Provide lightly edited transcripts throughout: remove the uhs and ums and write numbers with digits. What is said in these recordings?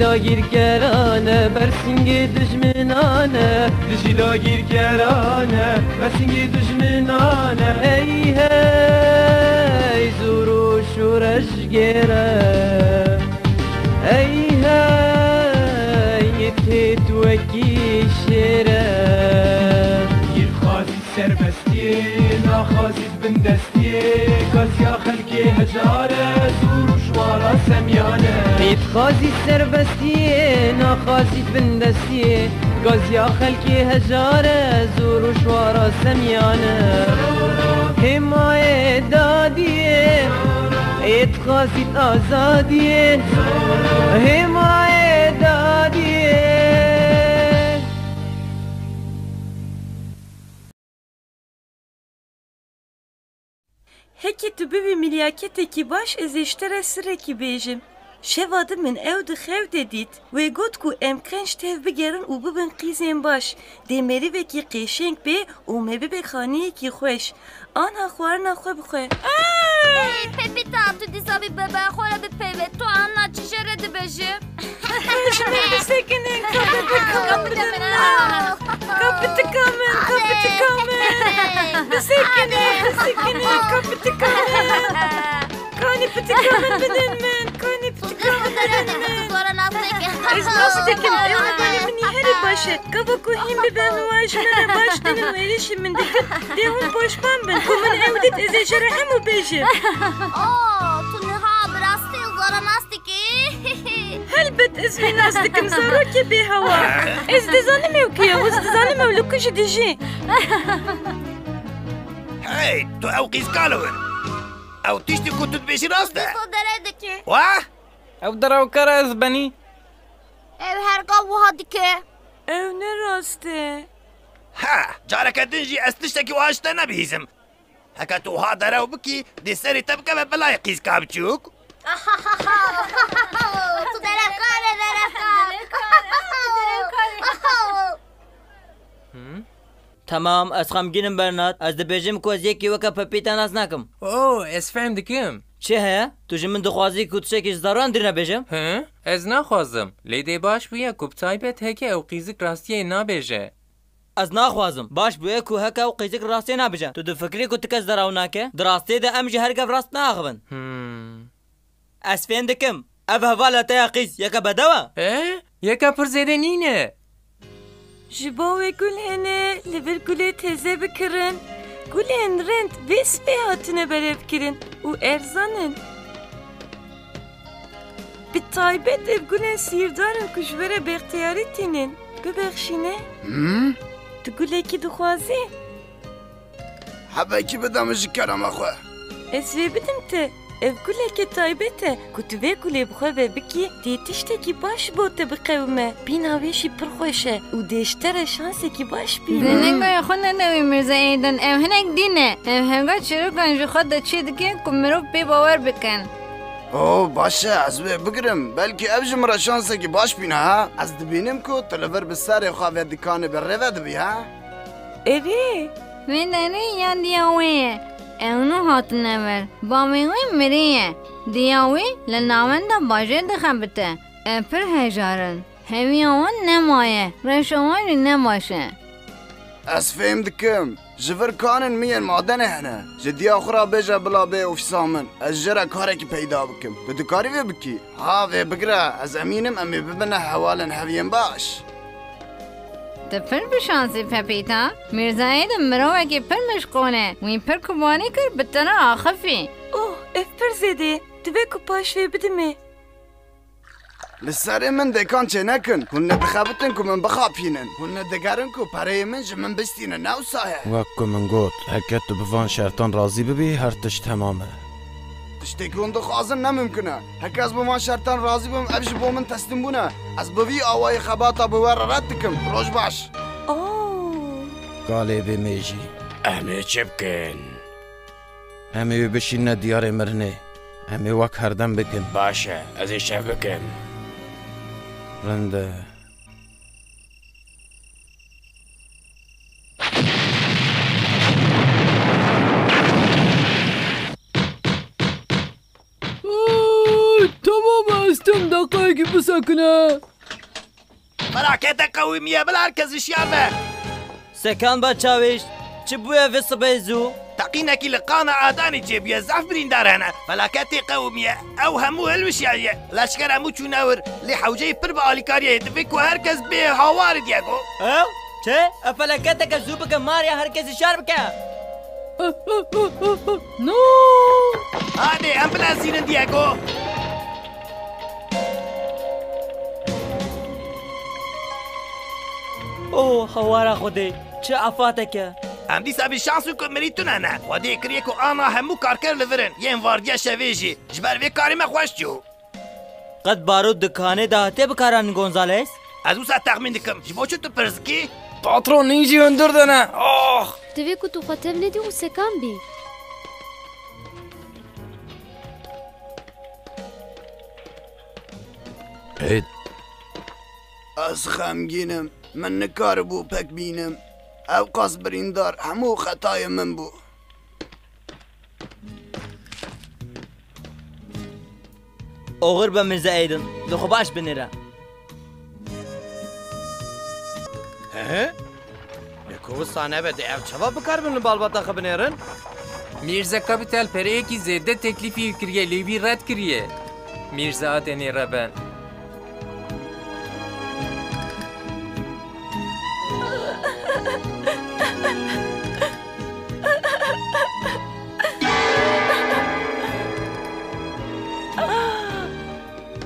دجلا گیرگرانه برسنگ دجمنانه دجلا گیرگرانه برسنگ دجمنانه ای هی زور و شورش گیره ای هی تیت وکی شیره گیر خازی سربستیه ناخازی بندستیه گازیا خلقی هجاره زور و شوارا سمیانه گیر خازی سربستیه ناخازی بندستیه گازیا خلقی هجاره زور و شوارا سمیانه حمایه دادیه اتخاذت آزادیه حمایه دادیه هکی تو ببی ملیاکتکی باش از اشتره سرکی بیجم شواده من او دخو دید و گوت کو امکنش تف بگرن او ببن قیزین باش دیمری وکی قیشنگ بی او مبی بخانی کی خوش آنها خوارنا خو بخواه ای پپی تا تو دیسابی ببه خوره به پیوه تو آنها چی شرده بشه شمه بسکنین کپت کامن بسکنین کپت کامن کانی پتی کامن بدن من کانی پتی کامن بدن من از ناستکم اما بانی منی هری باشه گفا کو هیم ببن واج من باش دنم ویلیشی من دیون پوشمان بن کو من اودت از اجره همو بیجم تو نها براستی زارا ناستکی هلبت از وی ناستکم زارو که بی هوا از دزانم او کیا از دزانم او لکش دیجی هی تو او قیز کالور او تشتی كنت تبيشي راسته دردکی واه او دراو كراز بني ev her kavu dike. او نراسته ها جارك دنجي استشتكي واشتا نبيزم هكا تو هذا راو بكي دي سري تبقى بلا يقيس كابتشوك Tu derefkare. تمام از خمگینم برنات از دبیجم کو از یکی وکا پپیتا ناز نکم اوه از فهم دکم چه هیا؟ تو جمن دخوازی کو تشکی زداران دیر نبیجم؟ ها؟ از نخوازم لیده باش بویا کب تایبت هکه او قیزک راستیه نبیجه از نخوازم باش بویا کو هکا او قیزک راستی نبیجم تو دو فکری کو تکس دراو ناکه دراستی ده امجی هرگف راست ناخبن از فهم دکم او هوالا تیا قیز یکا بدوا یکا پر زیده نینه جباوه گل هنه لبر گله تزه بکرن گله هن رند بس به هاتنه برف کرن و ارزانن به تایبت اف گله سیردارن کشوره به اختیاری تینن ببخشینه تو گله کی دخوازی حبا کی بدمش کرم اخوه از بدم ته ev guleke taybete kutube gule bxwe biki tiştekî baş bote bi qewme bîna wê jî pir xweş e û dêştere şansekî baş bîne Zinengaya xwe nenewî Mirza Eydin ev hinek dîne ev hevga çîrokan ji xwe de çê dikin ku mirov pê bawer bikin او باشه از وی بگرم بلکه او جمره شانسه که باش بینه ها از دبینم که تلور به سر خواه دکانه بر روه دبی ها Evê Wê derê ya diya wê ye ew hatine ver bavê wê mirî ye diya wê li navenda bajêr dixebite ev pir hejarin heviya wan nemaye reşa wan jî ne baş e از فهم دکم جور کانن میان مادنه هنه جدیا خورا بیجا بلا بی افسامن از جرا کاره که پیدا بکم تو دکاری وی بکی ها وی بگره از امینم امی ببنه حوالن هویم باش Tu pir bi şansî Pepîta Mirzayê de mirovekî pir mişqûl e wî pir kubanî kir bi te re axifî oh ev pir zêdê divê ku paş vê bidime لسری من دکان چه نکن هن دخابتن که من بخابینن هن دگرن که پره من جمن بستینه نو سایه وکو من گوت اگه تو بوان شرطان راضی ببی هر تش تمامه تشتی که اون دخوازن نممکنه هک از بوان شرطان راضی بم ابش بو من تسلیم بونه از بوی آوای خباتا بوار رد دکم روش باش قاله بمیجی اهمه چه بکن همه بشین دیار مرنه همه وک هردم بکن باشه از شف بکن رنده tamam astım da تاقایگی بسکنه فراکت قومیه بلا هرکس وشیار به سکان با چاویش چی بویه وی صبح زو تقینکی لقانا آدانی جیبیه زعف بریندار هنه فلاکت قومیه او همو هلوشیاریه لشکر همو چوناور لی حوجه پر با آلیکاریه دفک و هرکس به هاوار دیگو او چه افلاکتک زو بکن ماریا هر کسی شار بکن نو هاده امبلانسین دیگو اوه خوارا خودی چه افاتکه ام دیسا بی شانسو که مریتونه نه وادی کریه که آنا همو کارکر لورن یه واردیا شویجی جبر وی کاری مخوش جو قد بارود دکانه دهاته بکارن گونزالس از او ساعت تخمین دکم جبو چو تو پرزکی پاترون نیجی هندردنه آخ دوی که تو خاطر ندی و سکان بی عید از خمگینم من نکار بو پک بینم او قاس بریندار همو خطای من بو اوغر به مرزا ایدن دخو باش بنیره یکو سانه به دیو چوا بکار بینو بالباتا خبنیرن میرزا کاپیتال پره کی زیده تکلیفی کریه لیوی رد کریه میرزا آدنی ربن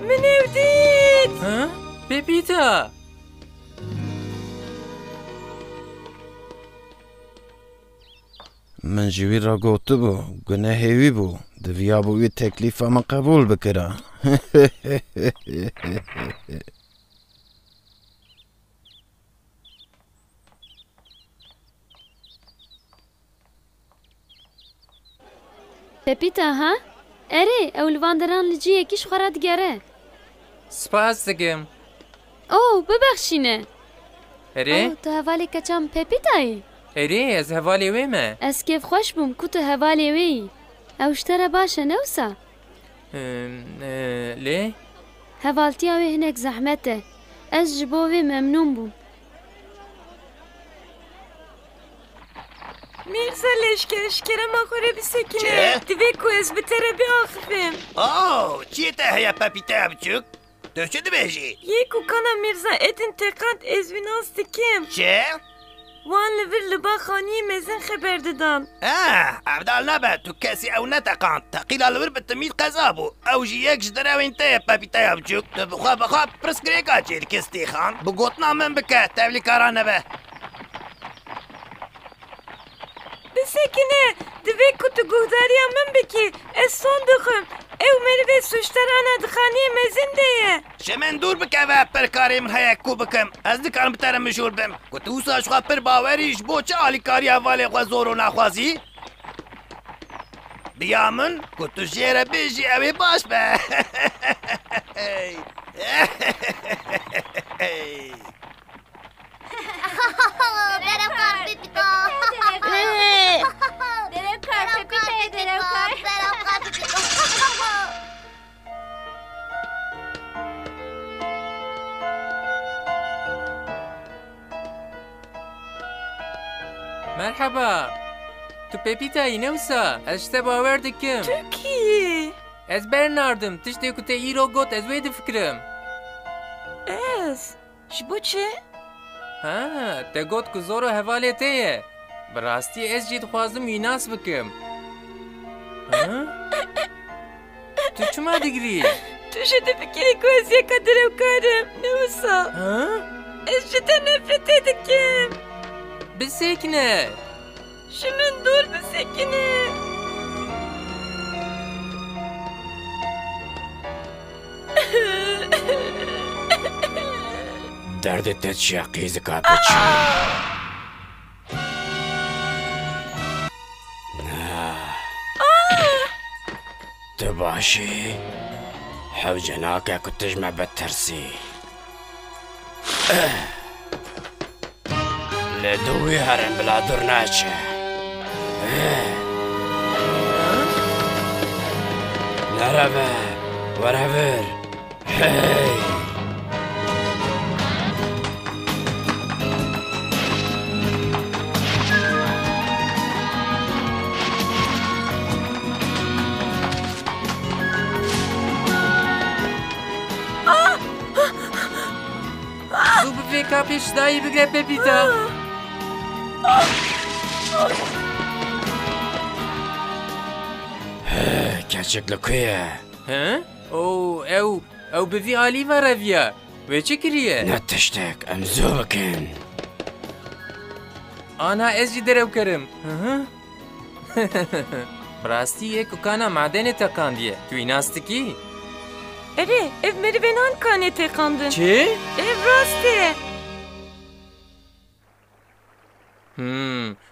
من evdit ها؟ ببیتا من جوی را گوتو بو گناه هیوی بو دویا بوی تکلیف من قبول بکرا Pepita ha? Ere ew li van deran li ciyekî ji xwe re digere. سپاس دکم Bibexşîne. اره؟ Tu hevalê keçan Pepitayê? اره از حوالی ویمه Ez kêfxweş bûm ku tu hevalê wê yî. Ew ji te re baş e ne wisa? لی؟ Hevaltiya wê hinek zehmet e. Ez ji bo wê memnûn bûm. Mirza leşker şkerema xwe re bisekine. Çi? Divê ku ez bi te re biaxivim. اوه چیه ته هیا پپیتا بچوک تو چه دبیجی Yê ku kana Mirza edin teqat ez wî nas dikim. چه Wan li vir li ba xaniyê mezin xeber didan. عبدال نبه تو کسی او نتقان تقیل الور بتمید قذابو او جی یک جدره و انته پپیتا بچوک تو بخوا پرسکری کاچیر کستی خان بگوتنا من بکه تبلی کارا نبه Bisekine, divê ku tu guhdariya min bikî, ez son dixwim. Ew merivê suçtarana dixaniyê mezin de ye. شمن دور بکه و پر کاری من هیا کو بکم از دکارم بترم مشهور بم که تو ساشخوا پر باوریش بو چه آلی کاری اوالی خوا زور و نخوازی بیا من که تو شیره بیجی اوی باش به Derevkar Pepita. Derevkar Pepita. Derevkar Pepita. مرحبا تو پپیتایی نوسا از شته باور دکم Türkiye. از برناردم تشتی که ته ایرو گوت از وید فکرم Ez. Ji bo çi? ها ته گوت که زور و حوالی تیه براستی از جید خوازم ویناس بکم ها؟ تو چما دگری؟ Tu ji difikirî ku ez yeka derevkarim. Ne wisa? ها؟ Ez ji te nefretê dikim. بسکنه Ji min dûr bisekine. دردت چیه قیز کاپچ نه تو باشی حو جناکه کتش ما بترسی لدوی هرم بلا دور ناچه نربه ورهبر زوو بفێ کا پێشدایی بگرێ پێپیتە. کەچێک لەکوێیە؟ ئەو بڤی ئالیڤە ڕەڤە وێ چی کریە؟ نە تشتێک ئەم زۆ بکەن. ئانا ئێزی دەرەو کەرم. بڕاستی یەک و کانە مادەنێ تەقاندیە توی ناستکی؟ Ere, ev merivenan kane tekandın. چی؟ Ev rastı.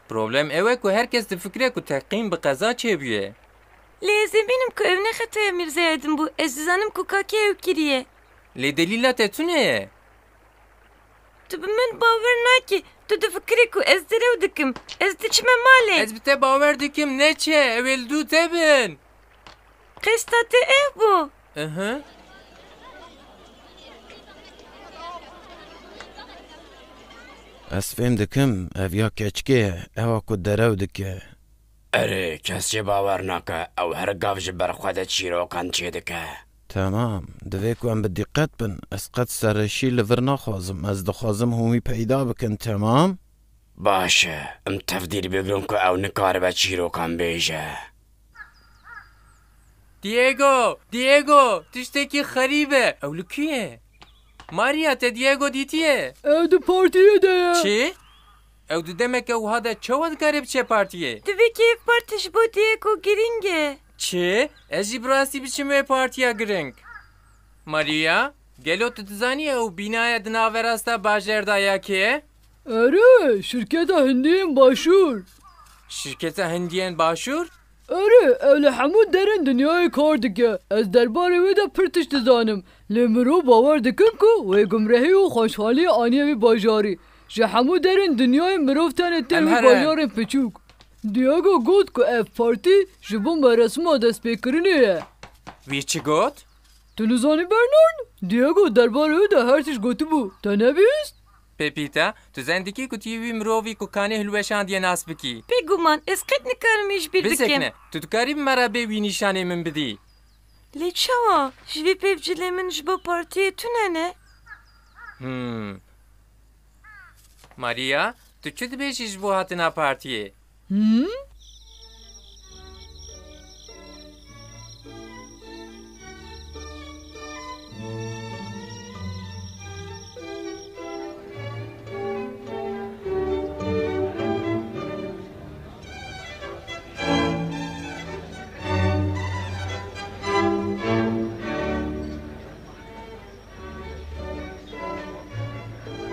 پرۆبلێم ئەوە ku herkes difikire ku teqîm bi qeza çêbûye. Lêzim benim ku ev nexetaya Mirzayedin bu. Ez dizanim ku kakê ew kiriye. Lê delîla te tune ye? Tu bi min bawer nakî. Tu difikirî ku ez derew dikim. Ez diçime malê. Ez bi te bawer dikim neçe ew ê li dû te bin. Qesta te ev bu. Ez fêm dikim ev ya keçikê ye ewa ku derew dike. Erê kesçê bawer nake ew her gav ji ber xwe de çîrokan çê dike. Tamam divê ku em bi diqqet bin ez qet serreşî li vir naxwazim ez dixwazim hûn wî peyda bikin temam? Baş e em tevdîr bigirin ku ew nikaribe çîrokan bêje. Diego tiştekî xerîb e ew li kî ye? Maria te Diego dîtiye? Ev di partiyê de ye. Çi? Ew di demeke wiha de çawa dikare biçe partiyê? Divê ki ev parti ji bo Diego giring e. Çi? Ez jî bi rastî biçim wê partiya giring. Maria, gelo tu dizanî ew bînaya di naverasta bajêr ya kê ye? Ere, şirketa Hindiyên Başûr. Şirketa Hindiyên Başûr? Ere, ev li hemû derên dinyayê kar dike. Ez derbarê wê de pir tişt dizanim. Lê mirov bawer dikin ku wê gumrehî û xweşxaliyê aniye wî bajarî. Ji hemû derên dinyayê mirov tenê tê wî bajarên piçûk. Diego got ku ev partî ji bo meresima destpêkirinê ye. Wî çi got? Tu nizanî Bernard? Diego derbarê wê de her tişt gotibû. Te nebîst? Pepita, tu zendikî ku tî wî mirovî ku kanê hilweşandiye nas bikî. Bêguman ez qet nikarim îşbîr dikim. Bisekne, tu dikarî bi me re bê wî nîşanê min bidî. Lê çawa? Ji vê pevcilê min ji bo partiyê tune ne? Maria, tu çi dibêjî ji bo hatina partiyê?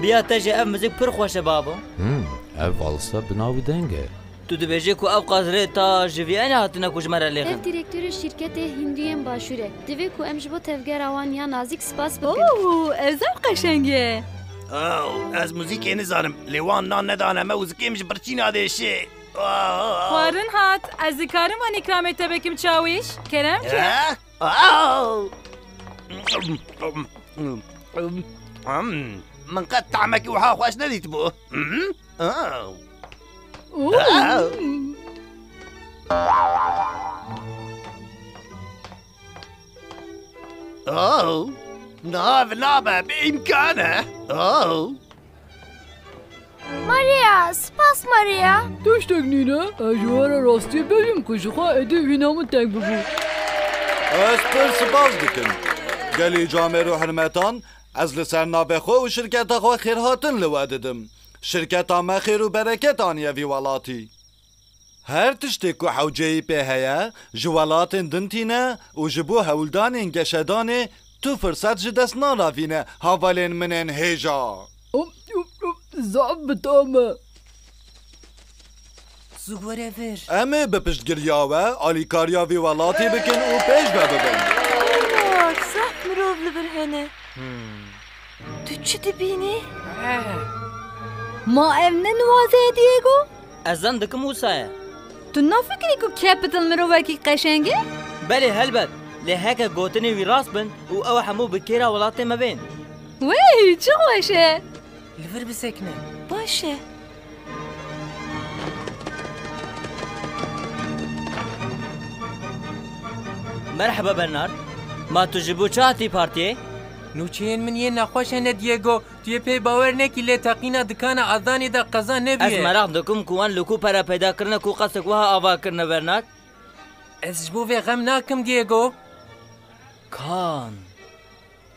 Biya te ji ev müzik pir xweş e babo. Ev valsa binavî deng e. Tu dibêjî ku ev qazirê ta ji vî enê hatine ku ji me re lêxin. Ev direktörü şirketê Hindiyên Başûr e. Divê ku em ji bo tevgera wan ya nazik spas bikin. Ev zaf qeşeng e. Ez muzîkê nizanim. Lê wan nan nedane me muzikêm ji birçîna dêşê. Xwarin hat. Ez dikarim an îkramê te bikim çawîş? Kerem ki? من قد طعمك وها خواش نديت بو نابه بإمكانه Maria, spas Maria. Tiştek nîne, ez ji we re rastî bêjim ku ji xwe êdî vîna min teng bibû. Ez pir spas dikim. Gelî camêr û hirmetan, ez li ser navê xwe û şirketa xwe xêrhatin li we didim. Şirketa me xêr û bereket aniye vî welatî. Her tiştê ku hewceyî pê heye, ji welatên din tîne û ji bo hewldanên geşedanê tu firset ji dest naravîne havalên min ên hêja. Zaf bitame. Zû were vir. Em ê bi piştgiriya we alîkariya vî welatî bikin û pêş ve bibin. Saf mirov li vir hene. Tu çi dibînî? Ma ev ne nuwazeye Diego? Ez zan dikim wisa ye. Tu nafikirî ku capital mirovekî qeşeng e? Belê helbet. لی هکه گوتنی وی راست بن و او همو بکیرا ولاتی مبین وی چه خوشه لور بسکنه باشه مرحبا برنارد ما تو جبو چاتی پارتیه؟ نوچین من یه نخواش هنه دیگو توی پی باور نکی لی تقینا دکان آذانی دا قضا نبیه از مراق دکم کوان لکو پرا پیدا کرنه کو قصد کوها آوا کرنه برنارد از جبو وی غم ناکم دیگو کان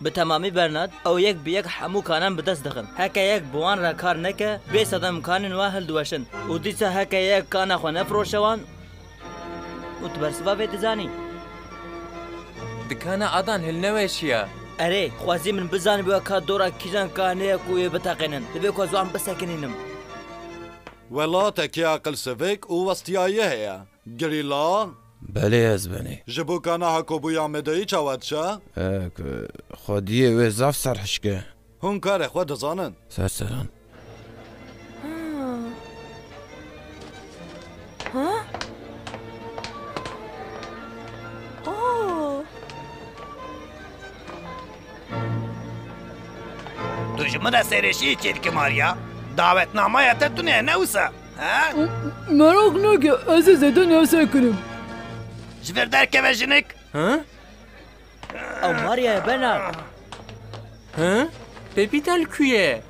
به تمامی برنارد او یک بیک همو کانان بدست دخن هکا یک بوان را کار نکه بی صدام کانن واهل دوشن و دیسا هکا یک کانا خو نفروشوان و تبرسبا بی تزانی دکان آدان هل نوشیه اره خوازی من بزانی بیا که دورا کیجان کانه کوی بتاقینن دبی که زوان بسکنینم ولاتك يا عقل سفيك ووستيايه هي قريلا بله از بنی جبو كانا هكو بويا مدعي چاواتشا خودیه و زاف سرحشکه هون كاره خود زانن سرسران ها تو جمعه سرشی چید که ماریا دعوتنامه یاته تو نه نوسا ها مراق نکه از زده نسه کنم جبر در که بجنک ها او ماریا برنارد ها ببیدل کویه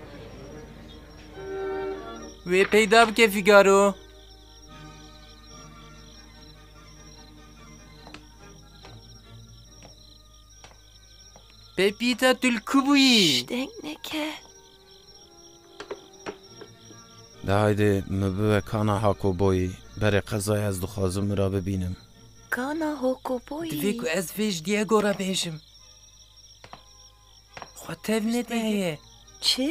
وی پیدا بکه فیگارو ببیده دل کوبویی دنگ نکه ده هایده مبوه کانا هاکو بوی بره قضای از دخوازم را ببینم کانا هاکو بوی دوی که از ویش دیگو را بیشم خود تب نده چه؟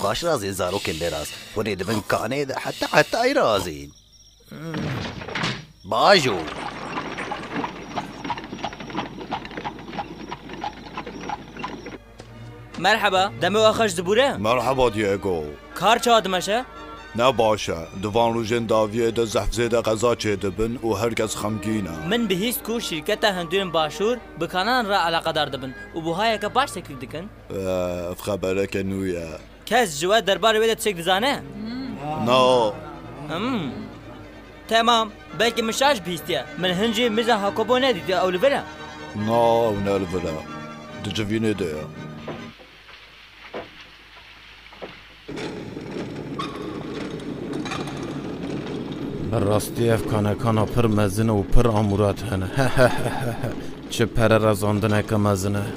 باش رازي زاروك اللي راس ونيد من كانيد حتى اي رازين باجو مرحبا دمو آخش زبوره مرحبا ديگو کار چه آدمشه؟ نباشه دوان روژن داویه ده زحفزه غذا چه دبن و هرکس خمگینه من بهیست کو شرکت هندون باشور بکانان را علاقه دار دبن و بوهای که باش تکلیف دکن خبره که نویه کس جوا درباره ویده تشک دزانه؟ نه تمام بلکه مشاش بیستیه من هنجی مزا هاکوبو ندیده اولو بره نه او نلوله دجوینه ده براستی اف کانا پر مزنه و پر آمورات هنه چه پر رزاندنه که مزنه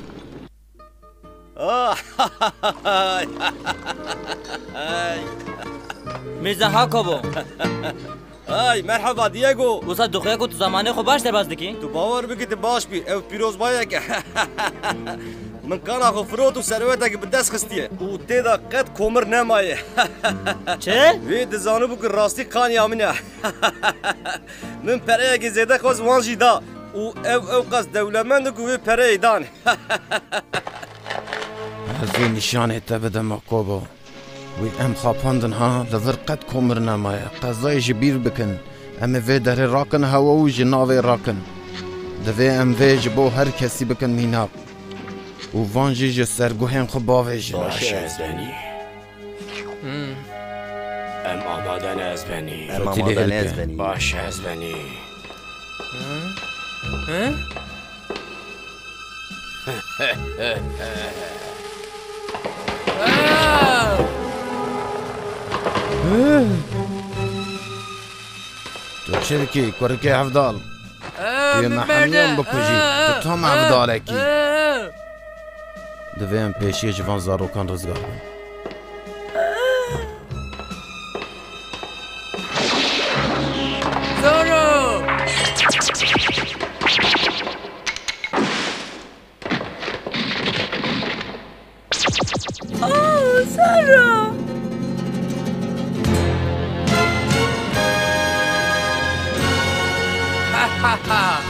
میرزا هاکوبو ای مرحبا دیگو وسط دخویا کو تو زمانه خو باش در باز دکی تو باور بگی تو باش بی او پیروز باید که من کانا خو فروت و ثروته که به دست خستیه و تیدا قد کومر نمایه چه؟ وی دزانو بو که راستی کانیا منه من پره که زیده خواست وانجی دا و او قصد دولمند که وی پره دان از وی نشانه تا بدم اقوبو وی ام خاپاندن ها لور قد کومر نمایه قضای جبیر بکن ام وی در راکن هوا و جناوی راکن دوی ام وی جبو هر کسی بکن میناب و وانجی جه سرگوهن خو باویجن باشه از بنی ام آمادن از بنی باشه از بنی تو چرکی کرکی افضال توی محمیان بکجی تو هم افضالکی دویم پیشی جوان زاروکان رزگار بن زارو زارو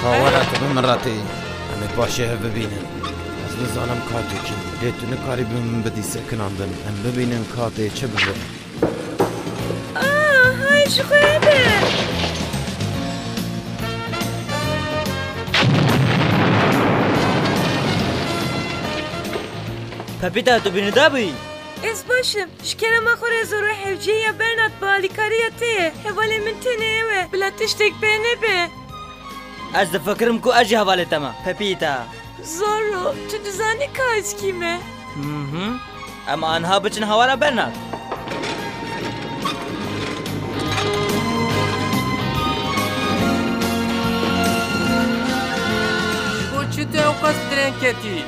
خاورت بمرتی همه باشه ببینن از نزانم کاتو کن لیتونه کاری بمن بدی سکناندن هم ببینن کاته چه ببین های شخویبه پپیتا تو بینده بی؟ از باشم شکرم اخوره زورو حوجی یا برنات بالیکاری تیه حوالی من تنه اوه بلا تشتک بینه به از دفکرم کو اجی حواله تما پپیتا زورو تو دزانی که از کیمه؟ اما آنها بچن هوارا برنات چه تو اوقات درنکتی؟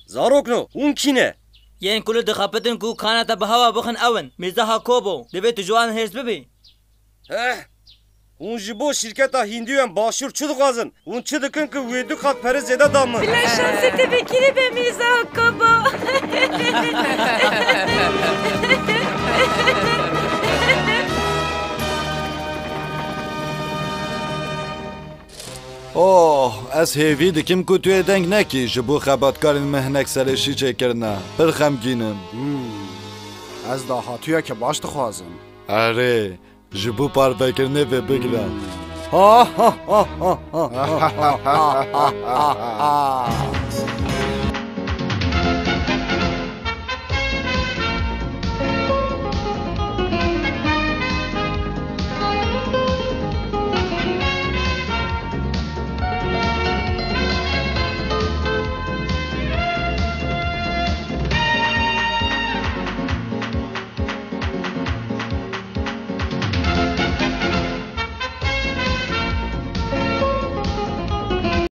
زاروکنو اون کینه؟ یین کلو دخابتن کو کانتا به هوا بخن اون میزها کوبو دویت جوان هرس ببی اون جبو شرکتا هندیوان باشور چه دخوازن؟ اون چه دکن که ویدو خط پر زیده دامن؟ بلا شانسی تبکیری به میزها کوبو اوه از هیوی دکیم که توی دنگ نکی جبو خباتکارین مهنک سرشی چه کرنه پر خمگینم از داهاتویا که باش دخوازم اره جبو پار بکرنه و بگرم